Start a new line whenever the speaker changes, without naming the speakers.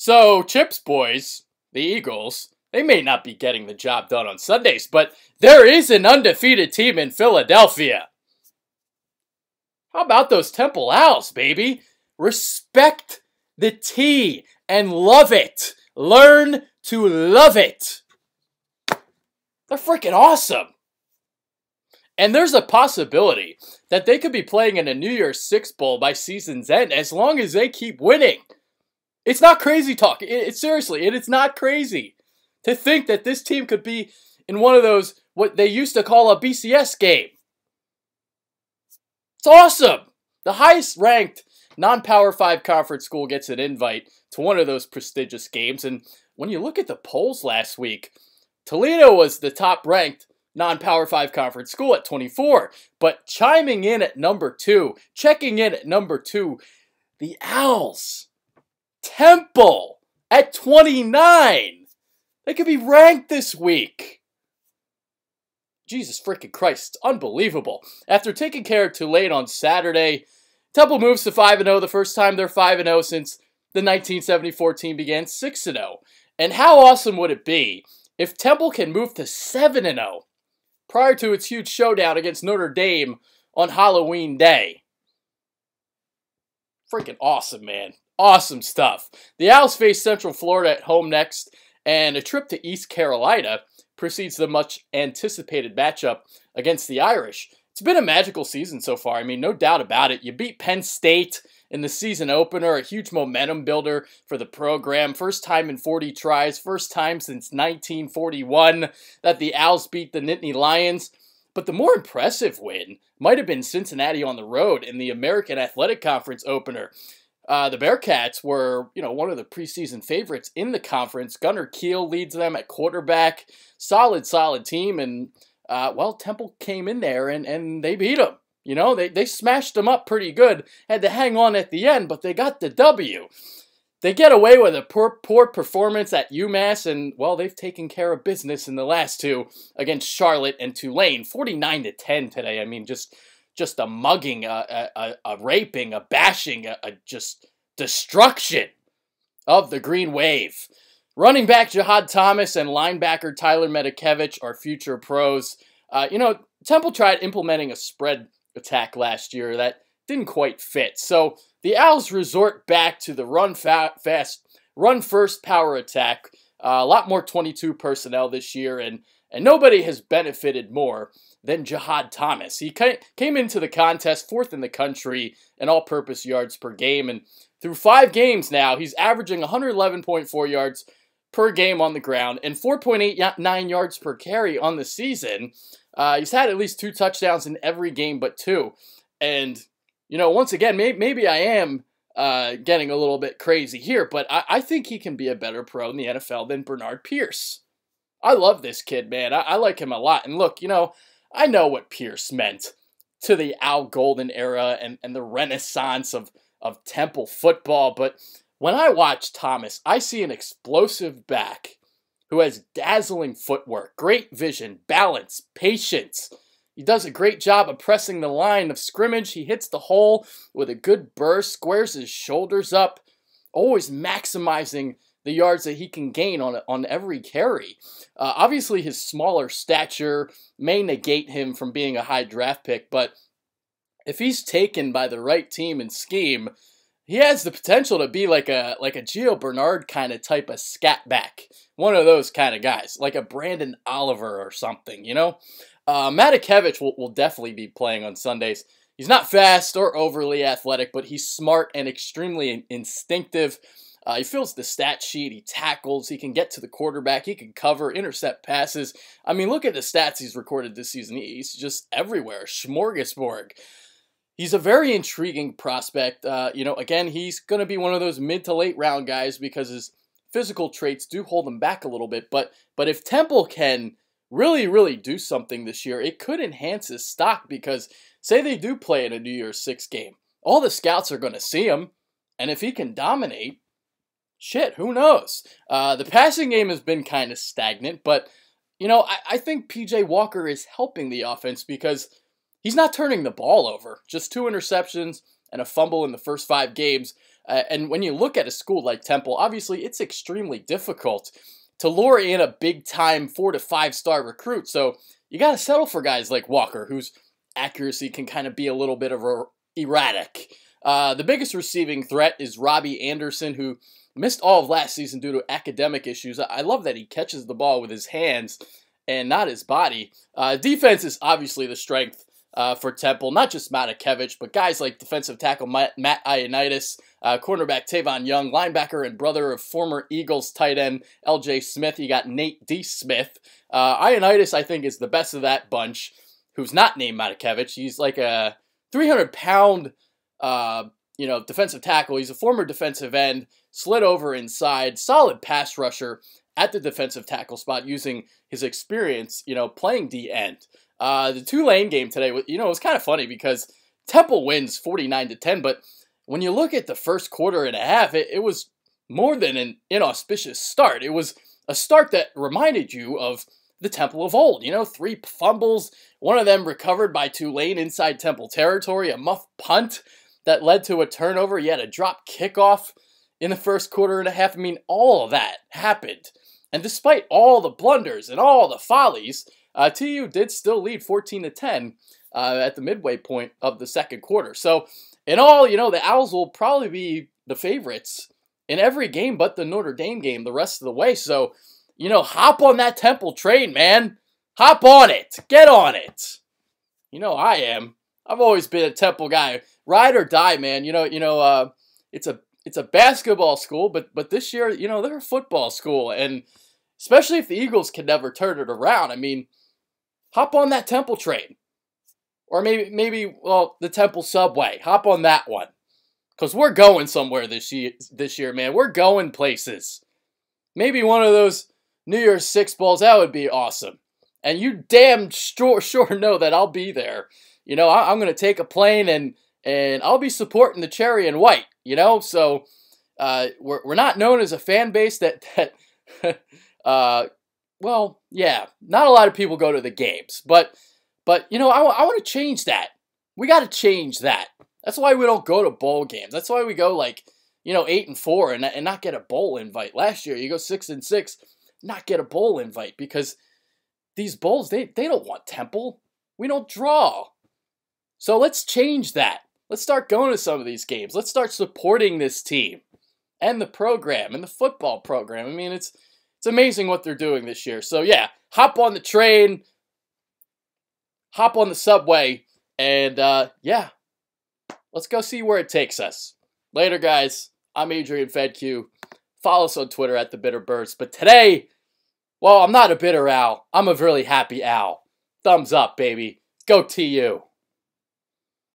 So, Chips boys, the Eagles, they may not be getting the job done on Sundays, but there is an undefeated team in Philadelphia. How about those Temple Owls, baby? Respect the T and love it. Learn to love it. They're freaking awesome. And there's a possibility that they could be playing in a New Year's Six Bowl by season's end as long as they keep winning. It's not crazy talk. It's seriously, it's not crazy to think that this team could be in one of those, what they used to call a BCS game. It's awesome. The highest ranked non-Power 5 conference school gets an invite to one of those prestigious games. And when you look at the polls last week, Toledo was the top ranked non-Power 5 conference school at 24. But chiming in at number 2, checking in at number 2, the Owls. Temple at 29. They could be ranked this week. Jesus freaking Christ, it's unbelievable. After taking care of Tulane on Saturday, Temple moves to 5-0, the first time they're 5-0 since the 1974 team began 6-0. And how awesome would it be if Temple can move to 7-0 prior to its huge showdown against Notre Dame on Halloween Day? Freaking awesome, man. Awesome stuff. The Owls face Central Florida at home next, and a trip to East Carolina precedes the much-anticipated matchup against the Irish. It's been a magical season so far. I mean, no doubt about it. You beat Penn State in the season opener, a huge momentum builder for the program. First time in 40 tries, first time since 1941 that the Owls beat the Nittany Lions. But the more impressive win might have been Cincinnati on the road in the American Athletic Conference opener. The Bearcats were, one of the preseason favorites in the conference. Gunnar Kiel leads them at quarterback. Solid team. And, Temple came in there and they beat them. They smashed them up pretty good. Had to hang on at the end, but they got the W. They get away with a poor performance at UMass, and, they've taken care of business in the last two against Charlotte and Tulane. 49-10 today. I mean, just a mugging, a raping, a bashing, just destruction of the Green Wave. Running back Jihad Thomas and linebacker Tyler Medikevich are future pros. Temple tried implementing a spread attack last year that didn't quite fit. So the Owls resort back to the run first power attack. A lot more 22 personnel this year, and nobody has benefited more than Jihad Thomas. He came into the contest 4th in the country in all-purpose yards per game, and through 5 games now, he's averaging 111.4 yards per game on the ground and 4.89 yards per carry on the season. He's had at least 2 touchdowns in every game but 2. And, once again, maybe I am getting a little bit crazy here, but I think he can be a better pro in the NFL than Bernard Pierce. I love this kid, man. I like him a lot. And look, I know what Pierce meant to the Al Golden era and the renaissance of Temple football, but when I watch Thomas, I see an explosive back who has dazzling footwork, great vision, balance, patience. He does a great job of pressing the line of scrimmage. He hits the hole with a good burst, squares his shoulders up, always maximizing the yards that he can gain on every carry. Obviously, his smaller stature may negate him from being a high draft pick, but if he's taken by the right team and scheme, he has the potential to be like a Gio Bernard kind of type of scat back. One of those kind of guys, like a Brandon Oliver or something, Medikevich will definitely be playing on Sundays. He's not fast or overly athletic, but he's smart and extremely instinctive. He fills the stat sheet, he tackles, he can get to the quarterback, he can cover, intercept passes. I mean, look at the stats he's recorded this season. He's just everywhere, smorgasbord. He's a very intriguing prospect. Again, he's going to be one of those mid to late round guys because his physical traits do hold him back a little bit. But if Temple can really do something this year, it could enhance his stock because say they do play in a New Year's Six game. All the scouts are going to see him. And if he can dominate, shit, who knows? The passing game has been kind of stagnant, but, I think P.J. Walker is helping the offense because he's not turning the ball over. Just 2 interceptions and a fumble in the first 5 games. And when you look at a school like Temple, obviously it's extremely difficult to lure in a big-time 4 to 5-star recruit. So you got to settle for guys like Walker, whose accuracy can kind of be a little bit of erratic. The biggest receiving threat is Robbie Anderson, who missed all of last season due to academic issues. I love that he catches the ball with his hands and not his body. Defense is obviously the strength for Temple, not just Matakevich, but guys like defensive tackle Matt Ioannidis, cornerback Tavon Young, linebacker and brother of former Eagles tight end L.J. Smith. You got Nate D. Smith. Ioannidis, I think, is the best of that bunch, who's not named Matakevich. He's like a 300-pound defensive tackle. He's a former defensive end, slid over inside, solid pass rusher at the defensive tackle spot using his experience, playing D-end. The Tulane game today, it was kind of funny because Temple wins 49-10, but when you look at the first quarter and a half, it was more than an inauspicious start. It was a start that reminded you of the Temple of old. 3 fumbles, one of them recovered by Tulane inside Temple territory, a muff punt that led to a turnover. You had a drop kickoff in the first quarter and a half. I mean, all of that happened. And despite all the blunders and all the follies, TU did still lead 14-10 at the midway point of the second quarter. So, in all, the Owls will probably be the favorites in every game but the Notre Dame game the rest of the way. So, hop on that Temple train, man. Hop on it. Get on it. I am. I've always been a Temple guy. Ride or die, man. It's a basketball school, but this year, they're a football school. And especially if the Eagles can never turn it around, I mean, hop on that Temple train. Or maybe the Temple subway. Hop on that one. Because we're going somewhere this year, man. We're going places. Maybe one of those New Year's Six Bowls, that would be awesome. And you damn sure know that I'll be there. I'm going to take a plane and I'll be supporting the cherry and white, So we're not known as a fan base that not a lot of people go to the games. But I want to change that. We got to change that. That's why we don't go to bowl games. That's why we go 8-4 and not get a bowl invite. Last year, you go 6-6, not get a bowl invite because these bowls, they don't want Temple. We don't draw. So let's change that. Let's start going to some of these games. Let's start supporting this team and the program and the football program. I mean, it's amazing what they're doing this year. So yeah, hop on the train, hop on the subway, and let's go see where it takes us. Later, guys. I'm Adrian Fedque. Follow us on Twitter at TheBitterBirds. But today, I'm not a bitter owl. I'm a really happy owl. Thumbs up, baby. Go TU.